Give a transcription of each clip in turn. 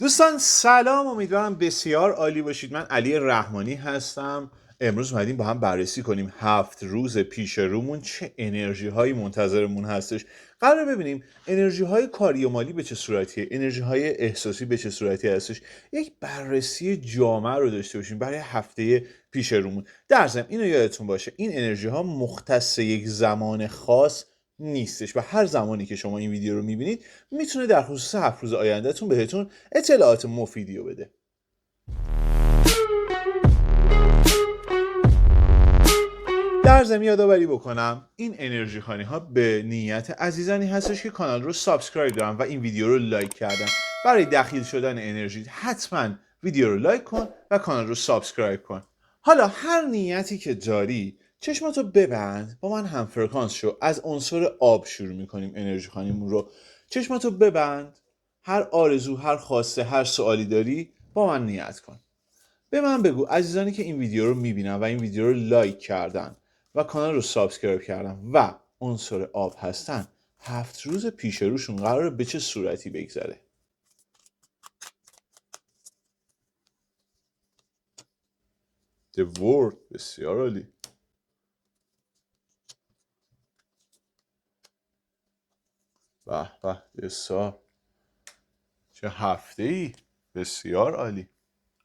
دوستان سلام، امیدوارم بسیار عالی باشید. من علی رحمانی هستم. امروز اومدیم با هم بررسی کنیم 7 روز پیش رومون چه انرژی هایی منتظرمون هستش. قرار ببینیم انرژی های کاری و مالی به چه صورتیه، انرژی های احساسی به چه صورتی هستش. یک بررسی جامع رو داشته باشیم برای هفته پیش رومون. در ضمن اینو یادتون باشه این انرژی ها مختص یک زمان خاص نیستش و هر زمانی که شما این ویدیو رو میبینید میتونه در خصوص 7 روز آیندهتون بهتون اطلاعات مفیدی رو بده. در ضمن یادآوری بکنم این انرژی خانی ها به نیت عزیزانی هستش که کانال رو سابسکرایب دارن و این ویدیو رو لایک کردن. برای دخیل شدن انرژی حتما ویدیو رو لایک کن و کانال رو سابسکرایب کن. حالا هر نیتی که داری چشماتو ببند، با من هم فرکانس شو. از عنصر آب شروع میکنیم انرژی خانیمون رو. چشماتو ببند، هر آرزو، هر خواسته، هر سوالی داری با من نیت کن. به من بگو عزیزانی که این ویدیو رو میبینن و این ویدیو رو لایک کردن و کانال رو سابسکرایب کردن و عنصر آب هستن، 7 روز پیش روشون قراره به چه صورتی بگذره؟ The World. بسیار عالی. به به بسیار، چه هفته ای. بسیار عالی.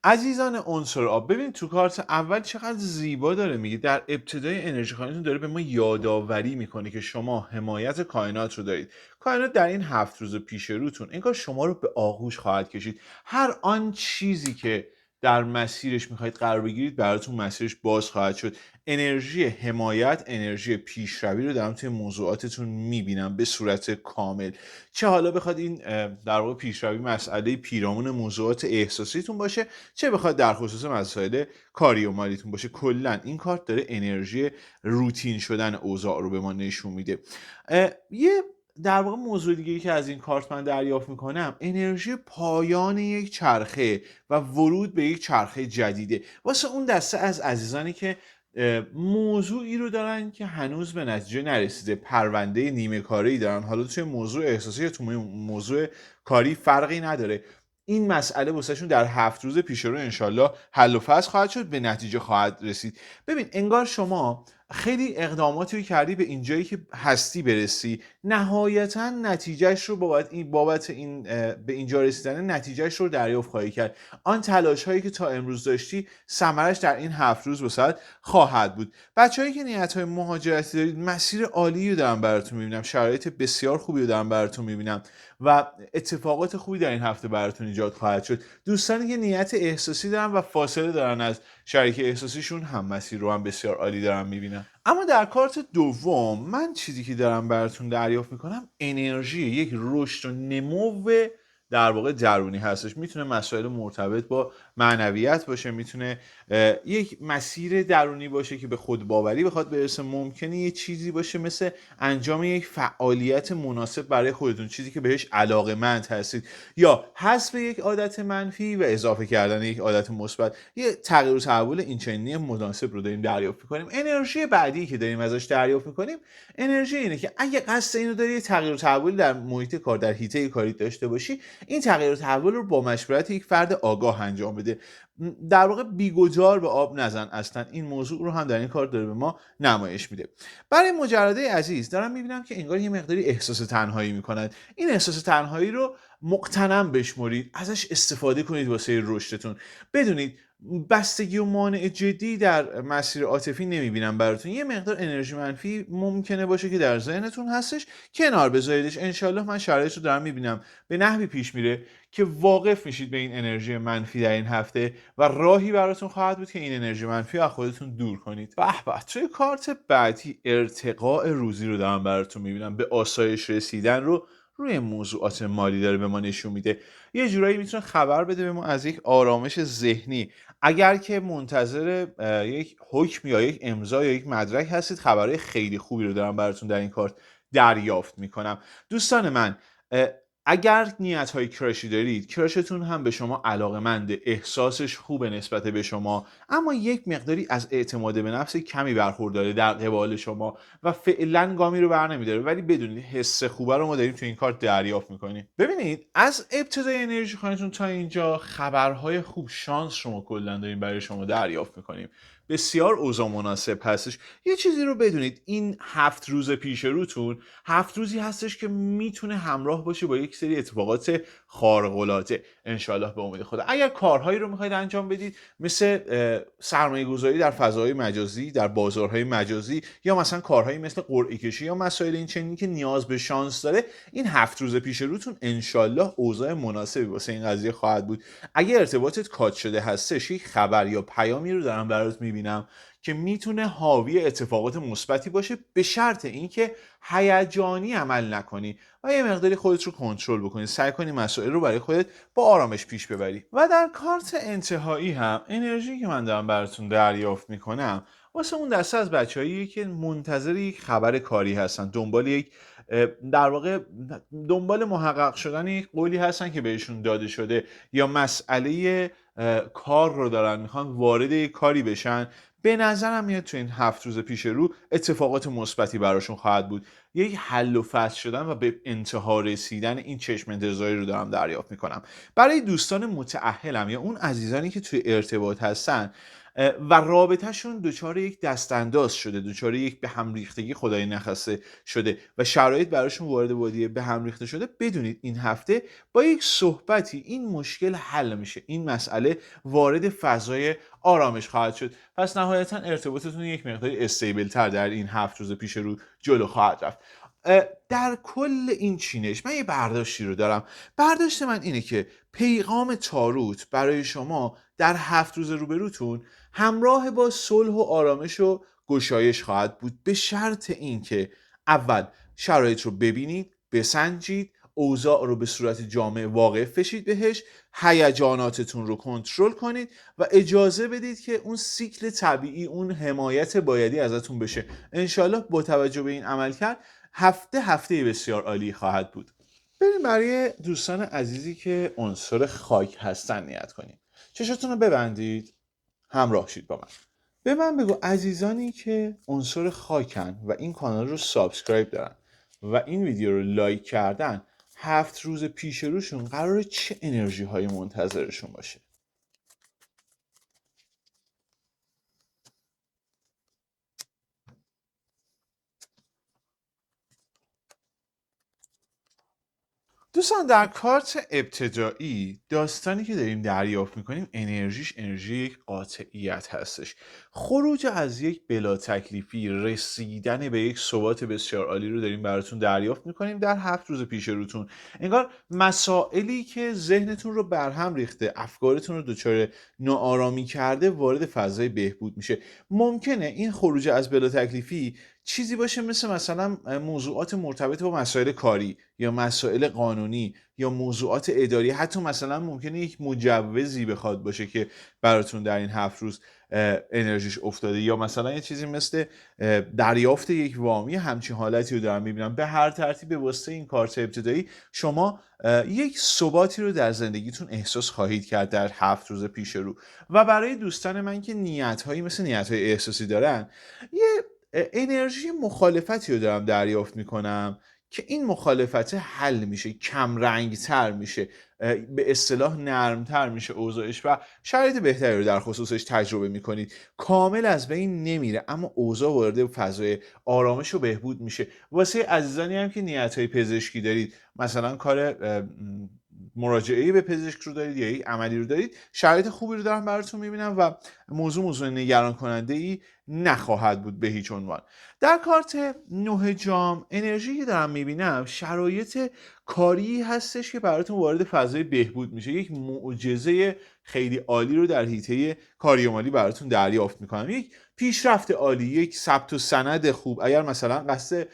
عزیزان عنصر آب، ببین تو کارت اول چقدر زیبا داره میگه. در ابتدای انرژی خانیتون داره به ما یادآوری میکنه که شما حمایت کائنات رو دارید. کائنات در این 7 روز پیش روتون انگار شما رو به آغوش خواهد کشید. هر آن چیزی که در مسیرش میخواید قرار بگیرید براتون مسیرش باز خواهد شد. انرژی حمایت، انرژی پیشروی رو دارم توی موضوعاتتون میبینم به صورت کامل. چه حالا بخواد این در واقع پیشروی مسئله پیرامون موضوعات احساسیتون باشه، چه بخواد در خصوص مسائل کاری و مالیتون باشه، کلا این کارت داره انرژی روتین شدن اوضاع رو به ما نشون میده. یه در واقع موضوع دیگه که از این کارت من دریافت میکنم انرژی پایان یک چرخه و ورود به یک چرخه جدیده واسه اون دسته از عزیزانی که موضوعی رو دارن که هنوز به نتیجه نرسیده، پرونده نیمه کاری دارن. حالا توی موضوع احساسی یا تو موضوع کاری فرقی نداره، این مسئله واسهشون در 7 روز پیش رو انشالله حل و فصل خواهد شد، به نتیجه خواهد رسید. ببین انگار شما خیلی اقداماتی رو کردی به اینجایی که هستی برسی، نهایتا نتیجهش رو بابت این به اینجا رسیدن نتیجهش رو دریافت خواهی کرد. آن تلاش هایی که تا امروز داشتی ثمرش در این 7 روز وسط خواهد بود. بچه‌هایی که نیت های مهاجرتی دارید، مسیر عالی رو دارم براتون میبینم، شرایط بسیار خوبی رو دارم براتون میبینم و اتفاقات خوبی در این هفته براتون ایجاد خواهد شد. دوستانی که نیت احساسی دارن و فاصله دارن از شریک احساسیشون، هم مسیر رو هم بسیار عالی دارم میبینم. اما در کارت دوم من چیزی که دارم براتون دریافت میکنم انرژی یک رشد و نمو در واقع درونی هستش. میتونه مسائل مرتبط با معنویت باشه، میتونه یک مسیر درونی باشه که به خود باوری بخواد برسه، ممکنه یه چیزی باشه مثل انجام یک فعالیت مناسب برای خودتون، چیزی که بهش علاقه‌مند هستید، یا حذف یک عادت منفی و اضافه کردن یک عادت مثبت. یه تغییر و تحول اینچنینی مناسب رو داریم دریافت می‌کنیم. انرژی بعدی که داریم ازش دریافت می‌کنیم انرژی اینه که اگه قصد اینو داری تغییر و تحول در محیط کار، در حیطه کاری داشته باشی، این تغییر و تحول رو با مشورت یک فرد آگاه انجام بده. در واقع بیگجار به آب نزن. اصلا این موضوع رو هم در این کار داره به ما نمایش میده. برای مجرده عزیز دارم میبینم که انگار یه مقداری احساس تنهایی میکنند. این احساس تنهایی رو مقتنم بشمرید، ازش استفاده کنید واسه رشدتون. بدونید بستگی و مانع جدی در مسیر عاطفی نمیبینم براتون. یه مقدار انرژی منفی ممکنه باشه که در ذهنتون هستش، کنار بذاریدش. انشالله من شرایط رو دارم میبینم به نحوی پیش میره که واقف میشید به این انرژی منفی در این هفته و راهی براتون خواهد بود که این انرژی منفی از خودتون دور کنید. به به، توی کارت بعدی ارتقاء روزی رو دارم براتون میبینم، به آسایش رسیدن رو روی موضوعات مالی داره به ما نشون میده. یه جورایی میتونه خبر بده به ما از یک آرامش ذهنی. اگر که منتظر یک حکم یا یک امضا یا یک مدرک هستید، خبرهای خیلی خوبی رو دارم براتون در این کارت دریافت میکنم. دوستان من، اگر نیت‌های کراشی دارید، کراشتون هم به شما علاقه‌منده، احساسش خوبه نسبت به شما، اما یک مقداری از اعتماد به نفس کمی برخورداره در قبال شما و فعلا گامی رو برنمیداره، ولی بدونید حس خوبه رو ما داریم تو این کارت دریافت میکنیم. ببینید از ابتدای انرژی خانتون تا اینجا خبرهای خوب، شانس رو کلا داریم برای شما دریافت میکنیم. بسیار اوضاع مناسب هستش. یه چیزی رو بدونید، این 7 روز پیش روتون 7 روزی هستش که میتونه همراه باشه با یک سری اتفاقات خارق‌العاده انشالله به امید خدا. اگر کارهایی رو میخواید انجام بدید مثل سرمایه گذاری در فضای مجازی، در بازارهای مجازی، یا مثلا کارهایی مثل قرعه کشی یا مسائل این چنینی که نیاز به شانس داره، این 7 روز پیش روتون انشالله اوضاع مناسبی واسه این قضیه خواهد بود. اگر ارتباطت کات شده هستش، یک خبر یا پیامی رو دارم برات میبینم که میتونه حاوی اتفاقات مثبتی باشه، به شرط اینکه هیجانی عمل نکنی و یه مقداری خودت رو کنترل بکنی، سعی کنی مسائل رو برای خودت با آرامش پیش ببری. و در کارت انتهایی هم انرژی که من دارم براتون دریافت میکنم واسه اون دسته از بچه‌هایی که منتظر یک خبر کاری هستن، دنبال یک در واقع دنبال محقق شدن یک قولی هستن که بهشون داده شده، یا مسئله کار رو دارن میخوان وارد یک کاری بشن. به نظرم میاد تو این 7 روز پیش رو اتفاقات مثبتی براشون خواهد بود. یک حل و فصل شدن و به انتها رسیدن این چشم انتظاری رو دارم دریافت میکنم. برای دوستان متأهلم یا اون عزیزانی که توی ارتباط هستن و رابطهشون دچار یک دستانداز شده، دچار یک به هم ریختگی خدای نخواسته شده و شرایط براشون وارد وادی به هم ریخته شده، بدونید این هفته با یک صحبتی این مشکل حل میشه، این مسئله وارد فضای آرامش خواهد شد. پس نهایتا ارتباطتون یک مقداری استیبل تر در این 7 روز پیش رو جلو خواهد رفت. در کل این چینش من یه برداشتی رو دارم. برداشت من اینه که پیغام تاروت برای شما در 7 روز روبروتون همراه با صلح و آرامش و گشایش خواهد بود، به شرط اینکه اول شرایط رو ببینید، بسنجید، اوضاع رو به صورت جامع واقف بشید بهش، هیجاناتتون رو کنترل کنید و اجازه بدید که اون سیکل طبیعی، اون حمایت بایدی ازتون بشه. انشالله با توجه به این عمل کرد هفته بسیار عالی خواهد بود. بریم برای دوستان عزیزی که عنصر خاک هستن نیت کنیم. چشاتون رو ببندید، همراه شید با من. به من بگو عزیزانی که عنصر خاکن و این کانال رو سابسکرایب دارن و این ویدیو رو لایک کردن، 7 روز پیش روشون قراره چه انرژی های منتظرشون باشه؟ دوستان در کارت ابتدایی داستانی که داریم دریافت میکنیم انرژیش انرژی یک قاطعیت هستش. خروج از یک بلا تکلیفی، رسیدن به یک ثبات بسیار عالی رو داریم براتون دریافت میکنیم در 7 روز پیش روتون. انگار مسائلی که ذهنتون رو برهم ریخته، افکارتون رو دچار ناآرامی کرده، وارد فضای بهبود میشه. ممکنه این خروج از بلا تکلیفی چیزی باشه مثلا موضوعات مرتبط با مسائل کاری یا مسائل قانونی یا موضوعات اداری، حتی مثلا ممکنه یک مجوزی بخواد باشه که براتون در این 7 روز انرژیش افتاده، یا مثلا یه چیزی مثل دریافت یک وامی، همچین حالتی رو دارم میبینم. به هر ترتیب به واسطه این کارت ابتدایی شما یک ثباتی رو در زندگیتون احساس خواهید کرد در 7 روز پیش رو. و برای دوستان من که نیت‌هایی مثل نیت‌های احساسی دارن، یه انرژی مخالفتی رو دارم دریافت میکنم که این مخالفت حل میشه، کم رنگ تر میشه، به اصطلاح نرمتر میشه اوضاعش و شرایط بهتری رو در خصوصش تجربه میکنید. کامل از بین نمیره اما اوضاع وارد فضای آرامش و بهبود میشه. واسه عزیزانی هم که نیت‌های پزشکی دارید، مثلا کار مراجعه به پزشک رو دارید یا یک عملی رو دارید، شرایط خوبی رو دارم براتون میبینم و موضوع نگران کننده ای نخواهد بود به هیچ عنوان. در کارت 9 جام انرژی که دارم میبینم شرایط کاری هستش که براتون وارد فضای بهبود میشه. یک معجزه خیلی عالی رو در حیطه کاری و مالی براتون دریافت میکنم، یک پیشرفت عالی، یک ثبت و سند خوب. اگر مثلا قصد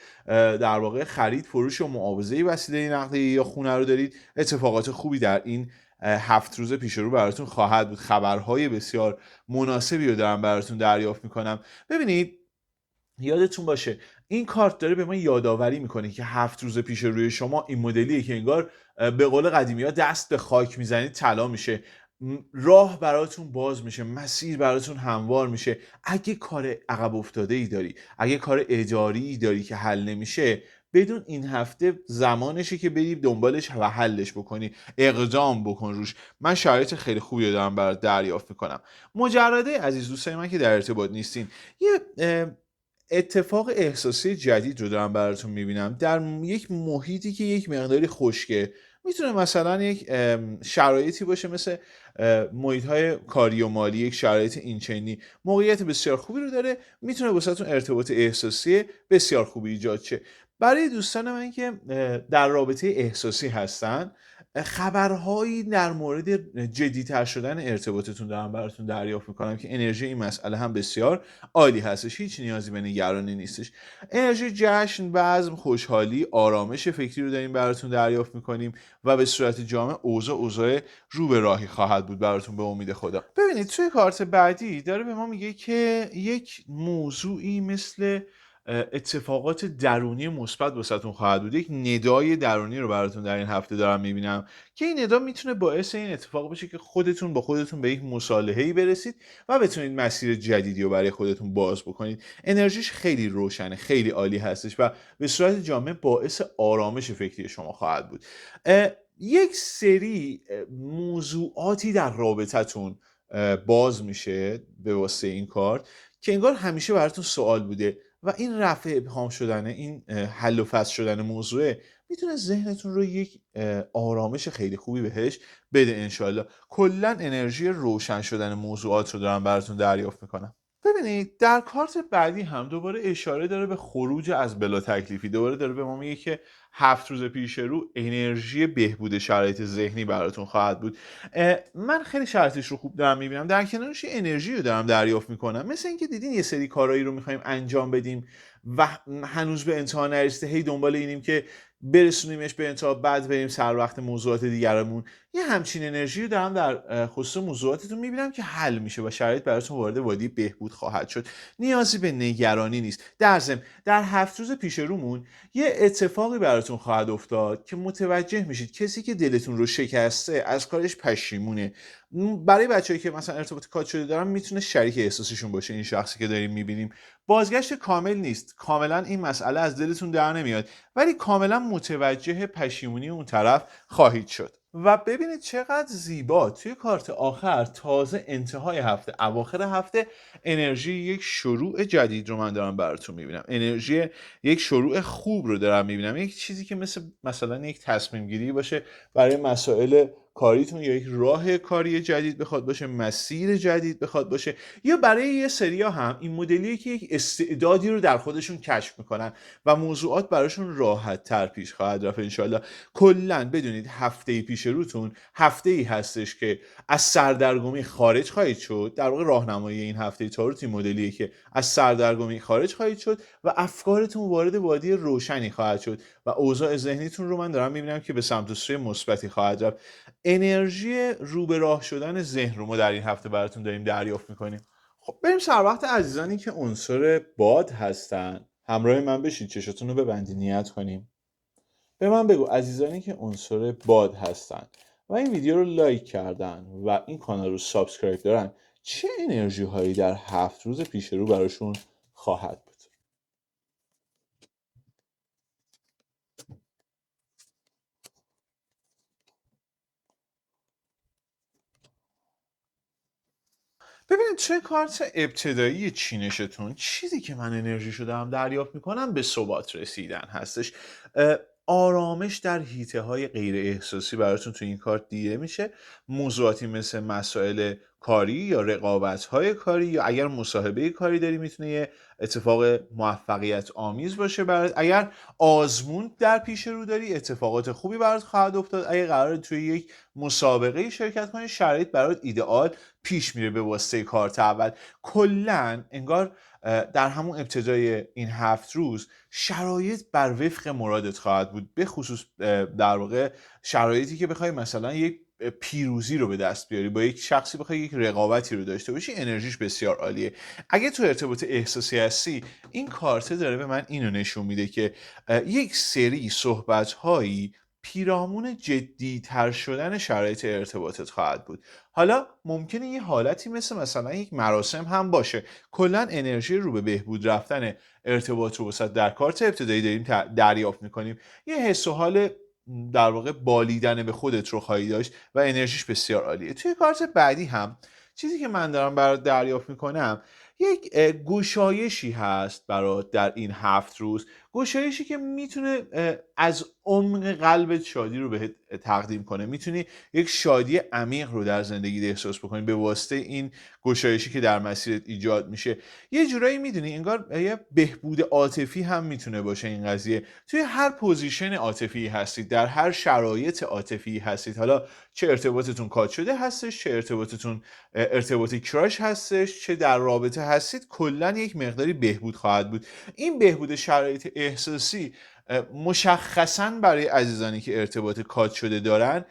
در واقع خرید، فروش و معاوضه وسیله نقدی یا خونه رو دارید، اتفاقات خوبی در این 7 روز پیش رو براتون خواهد بود. خبرهای بسیار مناسبی رو دارم براتون دریافت میکنم. ببینید یادتون باشه این کارت داره به ما یادآوری میکنه که 7 روز پیش روی شما این مدلیه که انگار به قول قدیمی ها دست به خاک میزنید طلا میشه. راه براتون باز میشه، مسیر براتون هموار میشه. اگه کار عقب افتاده ای داری، اگه کار اداری داری که حل نمیشه، بدون این هفته زمانشه که بری دنبالش و حلش بکنی، اقدام بکن روش. من شرایط خیلی خوبی رو دارم برات دریافت میکنم. مجرده عزیز دوستای من که در ارتباط نیستین، یه اتفاق احساسی جدید رو دارم براتون میبینم در یک محیطی که یک مقداری خشکه. میتونه مثلا یک شرایطی باشه مثل محیط های کاری و مالی، یک شرایط اینچنینی موقعیت بسیار خوبی رو داره، میتونه واسهتون ارتباط احساسی بسیار خوبی ایجاد شه. برای دوستان من که در رابطه احساسی هستن، خبرهایی در مورد جدی‌تر شدن ارتباطتون دارم براتون دریافت میکنم که انرژی این مسئله هم بسیار عالی هستش، هیچ نیازی به نگرانی نیستش. انرژی جشن، بزم، خوشحالی، آرامش فکری رو داریم براتون دریافت میکنیم و به صورت جامع اوضاع رو به راهی خواهد بود براتون به امید خدا. ببینید توی کارت بعدی داره به ما میگه که یک موضوعی مثل اتفاقات درونی مثبت واسهتون خواهد بود. یک ندای درونی رو براتون در این هفته دارم میبینم که این ندا میتونه باعث این اتفاق بشه که خودتون با خودتون به یک مصالحه‌ای برسید و بتونید مسیر جدیدی رو برای خودتون باز بکنید. انرژیش خیلی روشنه، خیلی عالی هستش و به صورت جامع باعث آرامش فکری شما خواهد بود. یک سری موضوعاتی در رابطتون باز میشه به واسطه این کار که انگار همیشه براتون سوال بوده و این رفع ابهام شدن، این حل و فصل شدن موضوع میتونه ذهنتون رو یک آرامش خیلی خوبی بهش بده انشالله. کلا انرژی روشن شدن موضوعات رو دارم براتون دریافت میکنم. ببینید در کارت بعدی هم دوباره اشاره داره به خروج از بلا تکلیفی. دوباره داره به ما میگه که 7 روز پیش رو انرژی بهبود شرایط ذهنی براتون خواهد بود. من خیلی شرایطش رو خوب دارم میبینم، در کنارش انرژی رو دارم دریافت میکنم. مثل اینکه دیدین یه سری کارهایی رو میخوایم انجام بدیم و هنوز به انتها نرسیده، هی دنبال اینیم که برسونیمش به انتها، بعد بریم سر وقت موضوعات دیگرمون. یه همچین انرژی رو دارم در خصوص موضوعاتتون میبینم که حل میشه و شرایط براتون وارد وادی بهبود خواهد شد. نیازی به نگرانی نیست. در ضمن در 7 روز پیش رومون یه اتفاقی براتون خواهد افتاد که متوجه میشید کسی که دلتون رو شکسته از کارش پشیمونه. برای بچه‌ای که مثلا ارتباط کات شده دارن میتونه شریک احساسشون باشه این شخصی که داریم میبینیم. بازگشت کامل نیست، کاملا این مسئله از دلتون در نمیاد، ولی کاملا متوجه پشیمونی اون طرف خواهید شد. و ببینید چقدر زیبا توی کارت آخر، تازه انتهای هفته، اواخر هفته، انرژی یک شروع جدید رو من دارم براتون میبینم. انرژی یک شروع خوب رو دارم میبینم، یک چیزی که مثلا یک تصمیم گیری باشه برای مسائل کاریتون، یا یک راه کاری جدید بخواد باشه، مسیر جدید بخواد باشه، یا برای یه سریا هم این مدلیه که یک استعدادی رو در خودشون کشف میکنن و موضوعات براشون راحت تر پیش خواهد رفت انشالله. کلا بدونید هفته پیش روتون هفته‌ای هستش که از سردرگمی خارج خواهید شد. در واقع راهنمایی این هفته تاروت این مدلیه که از سردرگمی خارج خواهید شد و افکارتون وارد وادی روشنی خواهد شد و اوضاع ذهنیتون رو من دارم میبینم که به سمت و سوی مثبتی خواهد رفت. انرژی رو به راه شدن ذهن رو ما در این هفته براتون داریم دریافت میکنیم. خب بریم سر وقت عزیزانی که عنصر باد هستن. همراه من بشید، چشاتون رو ببندید، نیت کنیم. به من بگو عزیزانی که عنصر باد هستن و این ویدیو رو لایک کردن و این کانال رو سابسکرایب دارن، چه انرژی هایی در 7 روز پیش رو براشون خواهد بود؟ ببینید توی کارت ابتدایی چینشتون، چیزی که من انرژی شده هم دریافت میکنم به ثبات رسیدن هستش. آرامش در حیطه های غیر احساسی براتون تو این کارت دیده میشه. موضوعاتی مثل مسائل کاری یا رقابت های کاری، یا اگر مصاحبه کاری داری میتونه یه اتفاق موفقیت آمیز باشه برات. اگر آزمون در پیش رو داری، اتفاقات خوبی برات خواهد افتاد. اگر قراره توی یک مسابقه شرکت کنی، شرایط برات ایدئال پیش میره به واسطه کارت اول. کلا انگار در همون ابتدای این 7 روز شرایط بر وفق مرادت خواهد بود، به خصوص در واقع شرایطی که بخوای مثلا یک پیروزی رو به دست بیاری، با یک شخصی بخوای یک رقابتی رو داشته باشی، انرژیش بسیار عالیه. اگه تو ارتباط احساسی هستی، این کارت داره به من اینو نشون میده که یک سری صحبت هایی پیرامون جدی‌تر شدن شرایط ارتباطت خواهد بود. حالا ممکنه یه حالتی مثلا یک مراسم هم باشه. کلا انرژی رو به بهبود رفتن ارتباط رو وسط در کارت ابتدایی داریم دریافت میکنیم. یه حس و حال در واقع بالیدن به خودت رو خواهی داشت و انرژیش بسیار عالیه. توی کارت بعدی هم چیزی که من دارم برات دریافت میکنم یک گشایشی هست برات در این 7 روز، گشایشی که میتونه از عمق قلبت شادی رو بهت تقدیم کنه. میتونی یک شادی عمیق رو در زندگیت احساس بکنی به واسطه این گشایشی که در مسیرت ایجاد میشه. یه جورایی میدونی انگار یه بهبود عاطفی هم میتونه باشه این قضیه. توی هر پوزیشن عاطفی هستید، در هر شرایط عاطفی هستید، حالا چه ارتباطتون کات شده هستش، چه ارتباطتون ارتباطی کراش هستش، چه در رابطه هستید، کلا یک مقداری بهبود خواهد بود. این بهبود شرایط احساسی مشخصاً برای عزیزانی که ارتباط کات شده دارن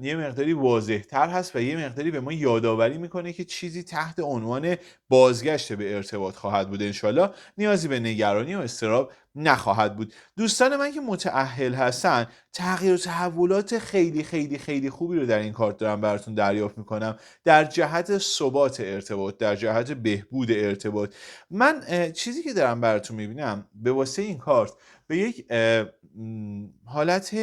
یه مقداری واضح تر هست و یه مقداری به ما یادآوری میکنه که چیزی تحت عنوان بازگشت به ارتباط خواهد بود. انشالله نیازی به نگرانی و اضطراب نخواهد بود. دوستان من که متأهل هستن تغییر و تحولات خیلی خیلی خیلی خوبی رو در این کارت دارم براتون دریافت میکنم در جهت ثبات ارتباط، در جهت بهبود ارتباط. من چیزی که دارم براتون میبینم به واسه این کارت به یک حالت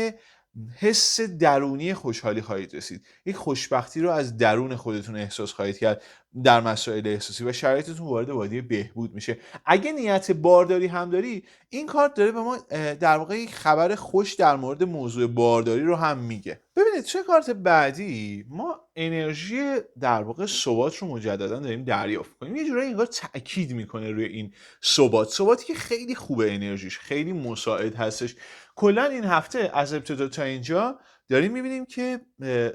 حس درونی خوشحالی خواهید رسید. یک خوشبختی رو از درون خودتون احساس خواهید کرد در مسائل احساسی و شرایطتون وارد وادی بهبود میشه. اگه نیت بارداری هم داری، این کارت داره به ما در واقع یک خبر خوش در مورد موضوع بارداری رو هم میگه. ببینید چه کارت بعدی ما انرژی در واقع ثبات رو مجددا داریم دریافت کنیم. یه جورایی انگار تاکید میکنه روی این ثباتی که خیلی خوبه، انرژیش خیلی مساعد هستش. کلا این هفته از ابتدا تا اینجا داریم میبینیم که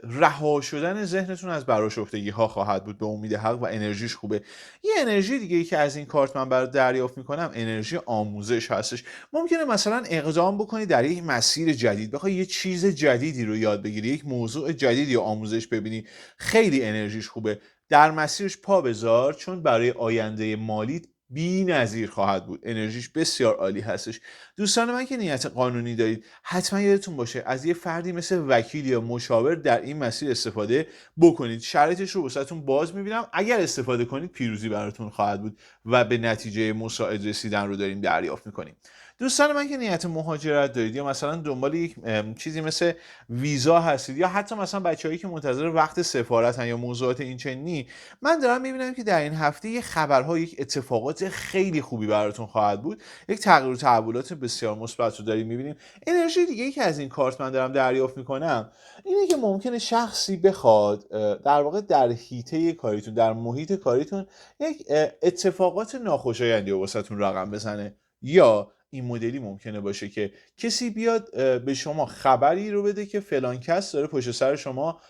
رها شدن ذهنتون از برآشفتگی ها خواهد بود به امید حق و انرژیش خوبه. یه انرژی دیگه ای که از این کارت من برات دریافت میکنم انرژی آموزش هستش. ممکنه مثلا اقدام بکنی در یک مسیر جدید، بخوای یه چیز جدیدی رو یاد بگیری، یک موضوع جدیدی رو آموزش ببینی، خیلی انرژیش خوبه. در مسیرش پا بذار چون برای آینده مالیت بی‌نظیر خواهد بود. انرژیش بسیار عالی هستش. دوستان من که نیت قانونی دارید حتما یادتون باشه از یه فردی مثل وکیل یا مشاور در این مسیر استفاده بکنید. شرایطش رو واسهتون باز میبینم. اگر استفاده کنید پیروزی براتون خواهد بود و به نتیجه مساعد رسیدن رو داریم دریافت میکنیم. دوستان من که نیت مهاجرت دارید یا مثلا دنبال یک چیزی مثل ویزا هستید یا حتی مثلا بچه‌هایی که منتظر وقت سفارتن یا موضوعات این چنینی، من دارم میبینم که در این هفته یک خبرها، یک اتفاقات خیلی خوبی براتون خواهد بود. یک تغییر و تحولات بسیار مثبت رو داریم میبینیم. انرژی دیگه ای که از این کارت من دارم دریافت میکنم اینه که ممکنه شخصی بخواد در واقع در حیطه کاریتون، در محیط کاریتون یک اتفاقات ناخوشایندی واسهتون رقم بزنه. یا این مدلی ممکنه باشه که کسی بیاد به شما خبری رو بده که فلان کس داره پشت سر شما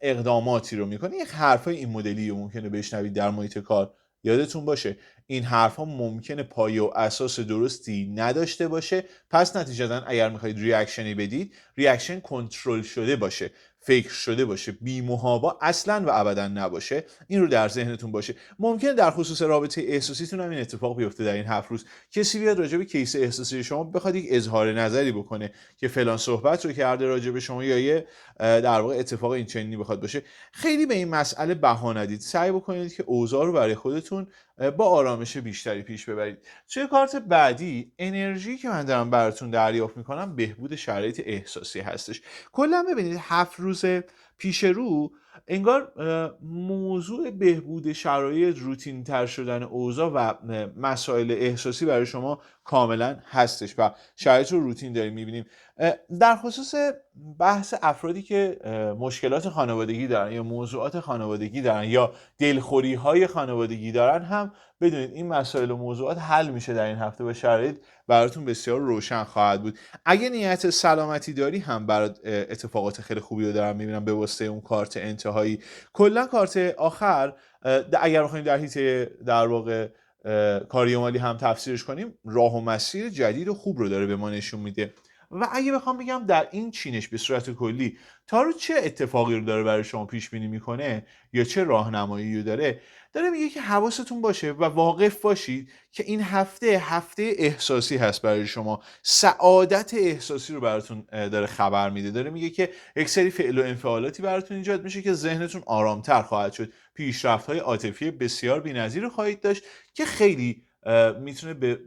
اقداماتی رو میکنه. یک حرفای این مدلی رو ممکنه بشنوید در محیط کار. یادتون باشه این حرفا ممکنه پایه و اساس درستی نداشته باشه، پس نتیجتاً اگر میخواید ریاکشنی بدید، ریاکشن کنترل شده باشه، فکر شده باشه، بی محابا اصلا و ابدا نباشه. این رو در ذهنتون باشه. ممکنه در خصوص رابطه احساسیتون هم این اتفاق بیفته در این 7 روز. کسی بیاد راجع به کیس احساسی شما بخواد یک اظهار نظری بکنه که فلان صحبت رو کرده راجع به شما یا یه در واقع اتفاق این چنینی بخواد باشه. خیلی به این مسئله بها ندید. سعی بکنید که اوضاع رو برای خودتون با آرامش بیشتری پیش ببرید. توی کارت بعدی انرژی که من دارم براتون دریافت میکنم بهبود شرایط احساسی هستش. کلا ببینید 7 روز پیش رو انگار موضوع بهبود شرایط، روتین تر شدن اوضاع و مسائل احساسی برای شما کاملا هستش و شرایط رو روتین داریم میبینیم. در خصوص بحث افرادی که مشکلات خانوادگی دارن یا موضوعات خانوادگی دارن یا دلخوری های خانوادگی دارن هم بدونید این مسائل و موضوعات حل میشه در این هفته و شرایط براتون بسیار روشن خواهد بود. اگه نیت سلامتی داری هم برات اتفاقات خیلی خوبی رو دارم میبینم به واسطه اون کارت انتهایی. کلا کارت آخر اگر بخوایم در حیطه در واقع کاری مالی هم تفسیرش کنیم، راه و مسیر جدید و خوب رو داره به ما نشون میده. و اگه بخوام بگم در این چینش به صورت کلی تاروت چه اتفاقی رو داره برای شما پیش بینی میکنه یا چه راهنمایی رو داره میگه که حواستون باشه و واقف باشید که این هفته احساسی هست برای شما. سعادت احساسی رو براتون داره خبر میده. داره میگه که یک سری فعل و انفعالاتی براتون ایجاد میشه که ذهنتون آرامتر خواهد شد. پیشرفت‌های عاطفی بسیار بی‌نظیر رو خواهید داشت که خیلی میتونه به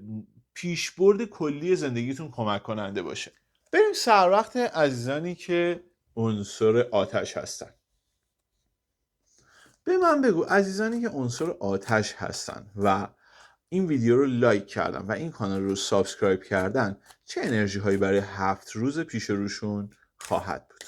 پیشبرد کلی زندگیتون کمک کننده باشه. بریم سر وقت عزیزانی که عنصر آتش هستن. به من بگو عزیزانی که عنصر آتش هستن و این ویدیو رو لایک کردن و این کانال رو سابسکرایب کردن، چه انرژی هایی برای 7 روز پیش روشون خواهد بود؟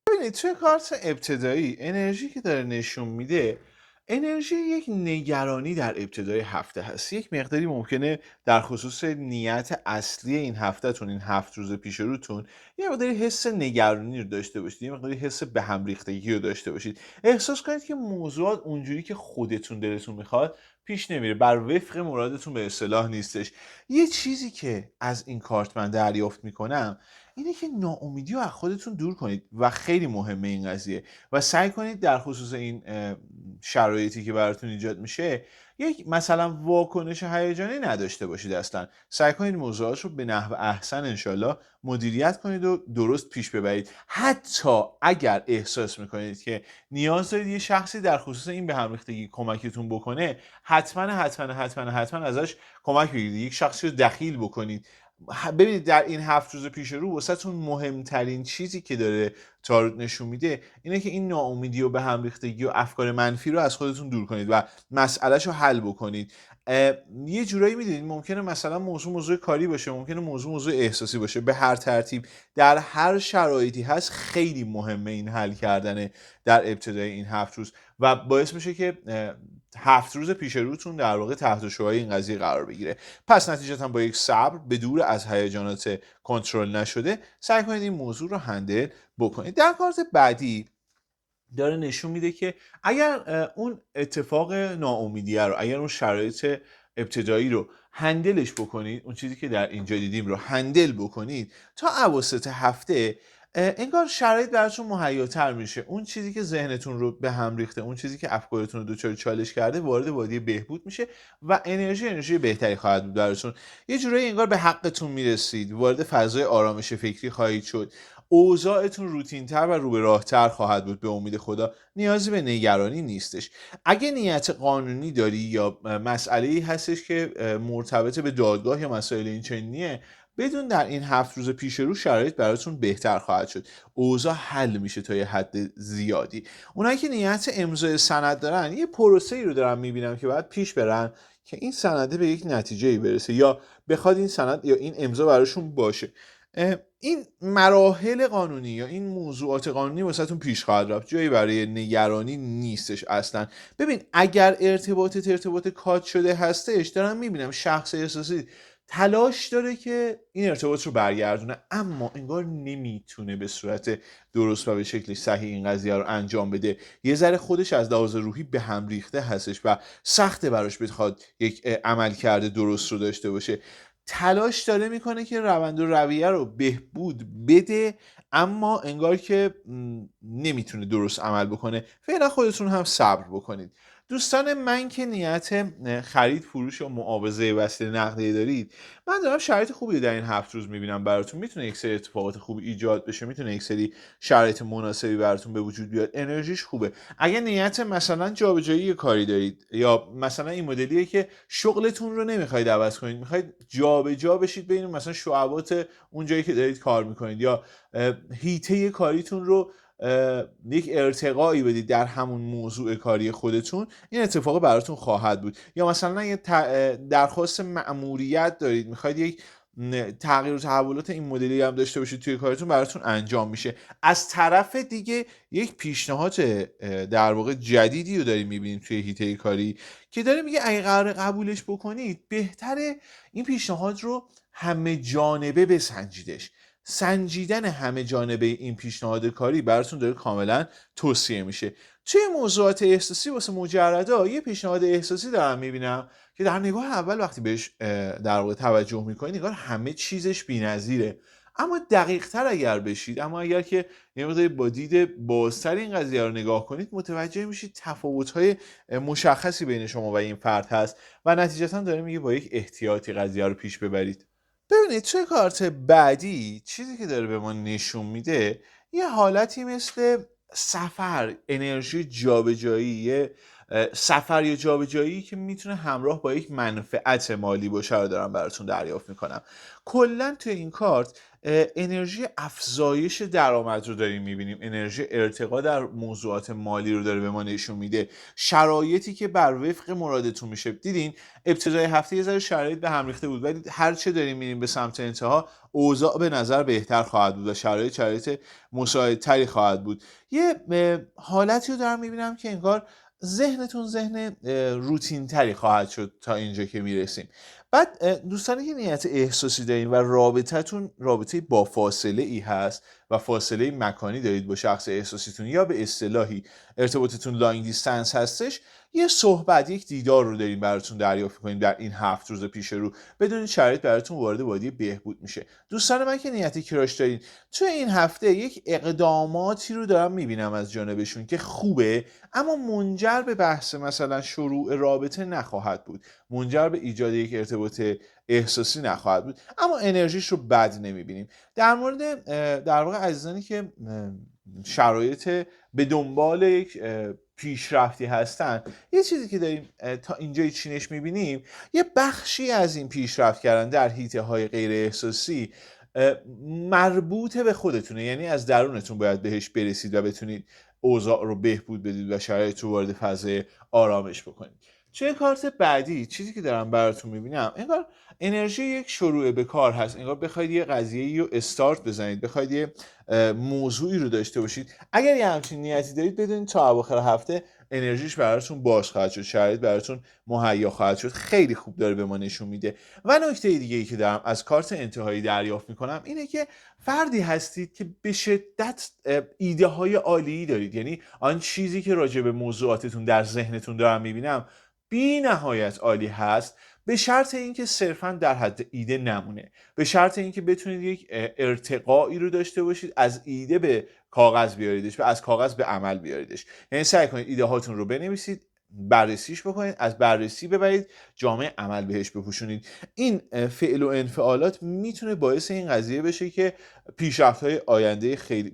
ببینید توی کارت ابتدایی انرژی که داره نشون میده انرژی یک نگرانی در ابتدای هفته هست. یک مقداری ممکنه در خصوص نیت اصلی این هفتهتون، این 7 روز پیش روتون، یه مقداری حس نگرانی رو داشته باشید، یه مقداری حس به هم ریختگی رو داشته باشید. احساس کنید که موضوعات اونجوری که خودتون دلتون میخواد پیش نمیره، بر وفق مرادتون به اصطلاح نیستش. یه چیزی که از این کارت من دریافت میکنم اینه که ناامیدی رو از خودتون دور کنید و خیلی مهمه این قضیه و سعی کنید در خصوص این شرایطی که براتون ایجاد میشه یک مثلا واکنش هیجانی نداشته باشید. اصلا سعی کنید موضوعات رو به نحو احسن انشالله مدیریت کنید و درست پیش ببرید. حتی اگر احساس میکنید که نیاز دارید یه شخصی در خصوص این به هم ریختگی کمکتون بکنه، حتما ازش کمک بگیرید، یک شخصی رو دخیل بکنید. ببینید در این 7 روز پیش رو واسهتون مهمترین چیزی که داره تاروت نشون میده اینه که این ناامیدی و به هم ریختگی و افکار منفی رو از خودتون دور کنید و مسئلهش رو حل بکنید. یه جورایی میدونید ممکنه مثلا موضوع کاری باشه، ممکنه موضوع احساسی باشه، به هر ترتیب در هر شرایطی هست خیلی مهمه این حل کردن در ابتدای این 7 روز و باعث میشه که 7 روز پیش روتون در واقع تحت شعاع این قضیه قرار بگیره. پس نتیجتا با یک صبر به دور از هیجانات کنترل نشده سعی کنید این موضوع رو هندل بکنید. در کارت بعدی داره نشون میده که اگر اون اتفاق ناامیدیه رو، اگر اون شرایط ابتدایی رو هندلش بکنید، اون چیزی که در اینجا دیدیم رو هندل بکنید، تا اواسط هفته انگار شرایط براتون مهیاتر میشه. اون چیزی که ذهنتون رو به هم ریخته، اون چیزی که افکارتون رو دچار چالش کرده، وارد وادی بهبود میشه و انرژی بهتری خواهد بود براتون. یه جورایی انگار به حقتون میرسید، وارد فضای آرامش فکری خواهید شد. اوضاعتون روتین‌تر و رو به راه‌تر خواهد بود. به امید خدا نیازی به نگرانی نیستش. اگه نیت قانونی داری یا مسئله‌ای هستش که مرتبط به دادگاه یا مسائل این چنینیه، بدون در این 7 روز پیش رو شرایط براتون بهتر خواهد شد. اوضاع حل میشه تا یه حد زیادی. اونایی که نیت امضای سند دارن یه پروسه‌ای رو دارن میبینم که باید پیش برن که این سنده به یک نتیجه‌ای برسه یا بخواد این سند یا این امضا براشون باشه. این مراحل قانونی یا این موضوعات قانونی واسهتون پیش خواهد رفت، جایی برای نگرانی نیستش اصلا. ببین اگر ارتباط کات شده هستش، دارم میبینم شخص احساسی تلاش داره که این ارتباط رو برگردونه، اما انگار نمیتونه به صورت درست و به شکل صحیح این قضیه رو انجام بده. یه ذره خودش از لحاظ روحی به هم ریخته هستش و سخته براش بخواد یک عملکرد درست رو داشته باشه. تلاش داره میکنه که روند و رویه رو بهبود بده، اما انگار که نمیتونه درست عمل بکنه. فعلا خودتون هم صبر بکنید. دوستان من که نیت خرید، فروش و معاوضه وسیله نقدی دارید، من دارم شرایط خوبی در این 7 روز میبینم براتون. میتونه یک سری اتفاقات خوبی ایجاد بشه، میتونه یک سری شرایط مناسبی براتون به وجود بیاد. انرژیش خوبه. اگه نیت مثلا جابجایی کاری دارید یا مثلا این مدلیه که شغلتون رو نمیخواید عوض کنید، میخواید جابجا بشید بین مثلا شعبات اون جایی که دارید کار میکنید یا هیته کاریتون رو یک ارتقایی بدید در همون موضوع کاری خودتون، این اتفاق براتون خواهد بود. یا مثلا یه درخواست مأموریت دارید، میخواید یک تغییر و تحولات این مدلی هم داشته باشید توی کارتون، براتون انجام میشه. از طرف دیگه یک پیشنهاد در واقع جدیدی رو داریم میبینیم توی هیته کاری که داره میگه اگه قرار قبولش بکنید بهتره این پیشنهاد رو همه جانبه بسنجیدش. سنجیدن همه جانبه این پیشنهاد کاری براتون داره کاملا توصیه میشه. توی موضوعات احساسی واسه مجردا یه پیشنهاد احساسی دارم میبینم که در نگاه اول وقتی بهش در واقع توجه میکنید نگاه همه چیزش بی‌نظیره، اما دقیق تر اگر بشید، اما اگر که یه مقدار با دید بازتر این قضیه رو نگاه کنید متوجه میشید تفاوت‌های مشخصی بین شما و این فرد هست و نتیجتا داره میگه با یک احتیاطی قضیه رو پیش ببرید. ببینید توی کارت بعدی چیزی که داره به ما نشون میده یه حالتی مثل سفر، انرژی جابجایی، سفر یا جابجایی که میتونه همراه با یک منفعت مالی باشه رو دارم براتون دریافت میکنم. کلا توی این کارت انرژی افزایش درآمد رو داریم میبینیم، انرژی ارتقا در موضوعات مالی رو داره به ما نشون میده، شرایطی که بر وفق مرادتون میشه. دیدین ابتدای هفته یه ذره شرایط به هم ریخته بود، ولی هر چه داریم میریم به سمت انتها اوضاع به نظر بهتر خواهد بود و شرایط مساعدتری خواهد بود. یه حالتی رو دارم میبینم که انگار ذهنتون ذهن روتین تری خواهد شد تا اینجا که میرسیم. بعد دوستانی که نیت احساسی دارین و رابطتون رابطه با فاصله ای هست و فاصله مکانی دارید با شخص احساسیتون یا به اصطلاحی ارتباطتون لانگ دیستنس هستش، یه صحبت، یک دیدار رو داریم براتون دریافت کنیم در این 7 روز پیش رو، بدون شرایط براتون وارد وادی بهبود میشه. دوستان من که نیت کراش دارین توی این هفته یک اقداماتی رو دارم میبینم از جانبشون که خوبه، اما منجر به بحث مثلا شروع رابطه نخواهد بود، منجر به ایجاد یک ارتباط احساسی نخواهد بود، اما انرژیش رو بد نمیبینیم. در مورد در واقع عزیزانی که شرایط به دنبال یک پیشرفتی هستن، یه چیزی که داریم تا اینجای چینش میبینیم یه بخشی از این پیشرفت کردن در حیطه های غیر احساسی مربوط به خودتونه، یعنی از درونتون باید بهش برسید و بتونید اوضاع رو بهبود بدید و شرایط رو وارد فاز آرامش بکنید. توی کارت بعدی چیزی که دارم براتون میبینم انگار انرژی یک شروع به کار هست، انگار بخواید یه قضیه‌ای رو استارت بزنید، بخواید یه موضوعی رو داشته باشید. اگر یه همچین نیتی دارید بدونید تا اواخر هفته انرژیش براتون باز خواهد شد، شرایط براتون مهیا خواهد شد. خیلی خوب داره به ما نشون میده. و نکته دیگه ای که دارم از کارت انتهایی دریافت میکنم اینه که فردی هستید که به شدت ایده های عالی دارید، یعنی آن چیزی که راجع به موضوعاتتون در ذهنتون دارم میبینم بی نهایت عالی هست، به شرط اینکه صرفا در حد ایده نمونه، به شرط اینکه بتونید یک ارتقایی رو داشته باشید، از ایده به کاغذ بیاریدش و از کاغذ به عمل بیاریدش. یعنی سعی کنید ایده هاتون رو بنویسید، بررسیش بکنید، از بررسی ببرید جامعه عمل بهش بپوشونید. این فعل و انفعالات میتونه باعث این قضیه بشه که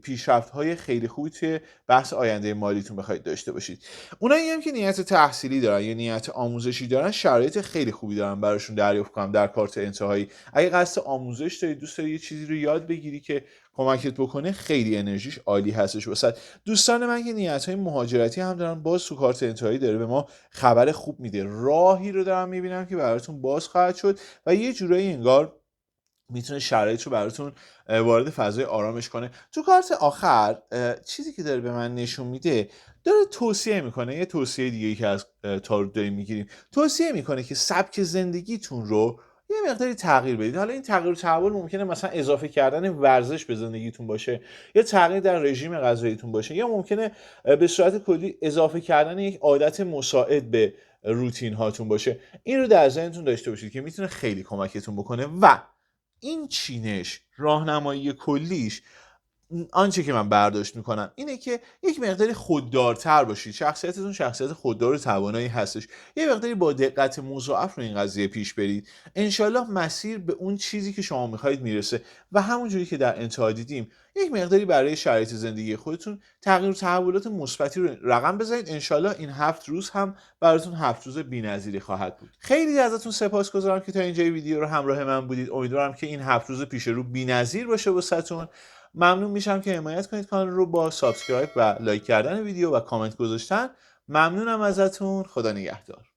پیشرفت‌های خیلی خوبی توی بحث آینده مالیتون بخواید داشته باشید. اونایی هم که نیت تحصیلی دارن یا نیت آموزشی دارن شرایط خیلی خوبی دارن براشون دریافت کنم در کارت انتهایی. اگه قصد آموزش دارید، دوست داری یه چیزی رو یاد بگیری که کمکت بکنه، خیلی انرژیش عالی هستش واسه. دوستان من که نیت‌های مهاجرتی هم دارن، باز تو کارت انتهایی داره به ما خبر خوب میده، راهی رو دارم میبینم که براتون باز خواهد شد و یه جورایی انگار میتونه شرایط رو براتون وارد فضای آرامش کنه. تو کارت آخر چیزی که داره به من نشون میده داره توصیه میکنه، یه توصیه دیگه ای که از تاروت داریم میگیریم، توصیه میکنه که سبک زندگیتون رو یه مقداری تغییر بدید. حالا این تغییر و تحول ممکنه مثلا اضافه کردن ورزش به زندگیتون باشه، یا تغییر در رژیم غذاییتون باشه، یا ممکنه به صورت کلی اضافه کردن یک عادت مساعد به روتین هاتون باشه. این رو در ذهنتون داشته باشید که میتونه خیلی کمکتون بکنه. و این چینش راهنمایی کلیش، آنچه که من برداشت میکنم اینه که یک مقداری خوددارتر باشید، شخصیتتون شخصیت خوددار و توانایی هستش، یه مقداری با دقت مضاعف رو این قضیه پیش برید، انشالله مسیر به اون چیزی که شما میخواید میرسه. و همونجوری که در انتها دیدیم یک مقداری برای شرایط زندگی خودتون تغییر و تحولات مثبتی رو رقم بزنید. انشالله این 7 روز هم براتون 7 روز بی‌نظیری خواهد بود. خیلی ازتون سپاسگزارم که تا اینجای ویدیو رو همراه من بودید. امیدوارم که این 7 روز پیش رو بی‌نظیر باشه واسهتون. ممنون میشم که حمایت کنید کانال رو با سابسکرایب و لایک کردن ویدیو و کامنت گذاشتن. ممنونم ازتون. خدا نگهدار.